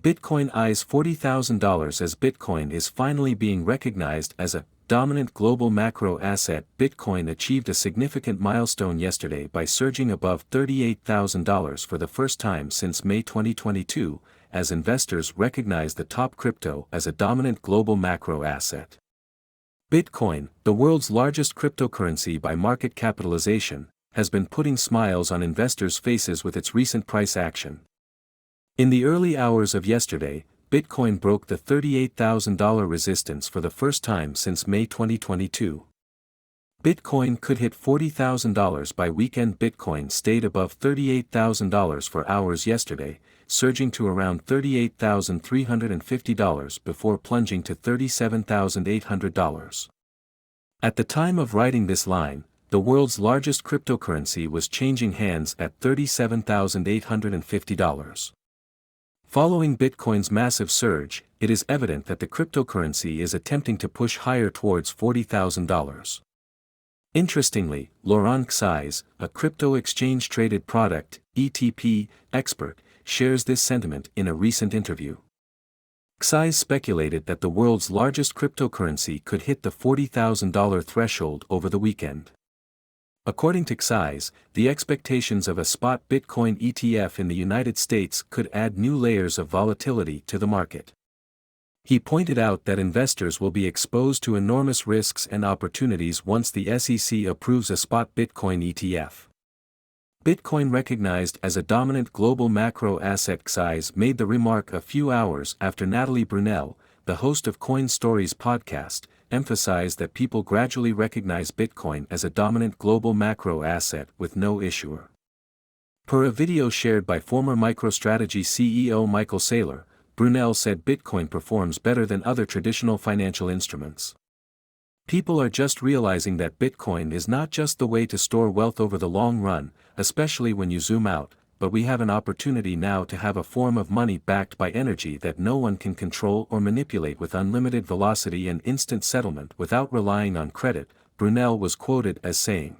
Bitcoin eyes $40,000 as Bitcoin is finally being recognized as a dominant global macro asset. Bitcoin achieved a significant milestone yesterday by surging above $38,000 for the first time since May 2022, as investors recognize the top crypto as a dominant global macro asset. Bitcoin, the world's largest cryptocurrency by market capitalization, has been putting smiles on investors' faces with its recent price action. In the early hours of yesterday, Bitcoin broke the $38,000 resistance for the first time since May 2022. Bitcoin could hit $40,000 by weekend. Bitcoin stayed above $38,000 for hours yesterday, surging to around $38,350 before plunging to $37,800. At the time of writing this line, the world's largest cryptocurrency was changing hands at $37,850. Following Bitcoin's massive surge, it is evident that the cryptocurrency is attempting to push higher towards $40,000. Interestingly, Laurent Xies, a crypto exchange-traded product (ETP) expert, shares this sentiment in a recent interview. Xies speculated that the world's largest cryptocurrency could hit the $40,000 threshold over the weekend. According to Xies, the expectations of a spot Bitcoin ETF in the United States could add new layers of volatility to the market. He pointed out that investors will be exposed to enormous risks and opportunities once the SEC approves a spot Bitcoin ETF. Bitcoin recognized as a dominant global macro asset. Xies made the remark a few hours after Natalie Brunell, the host of Coin Stories podcast, emphasized that people gradually recognize Bitcoin as a dominant global macro asset with no issuer. Per a video shared by former MicroStrategy CEO Michael Saylor, Brunel said Bitcoin performs better than other traditional financial instruments. People are just realizing that Bitcoin is not just the way to store wealth over the long run, especially when you zoom out, but we have an opportunity now to have a form of money backed by energy that no one can control or manipulate with unlimited velocity and instant settlement without relying on credit, Brunel was quoted as saying.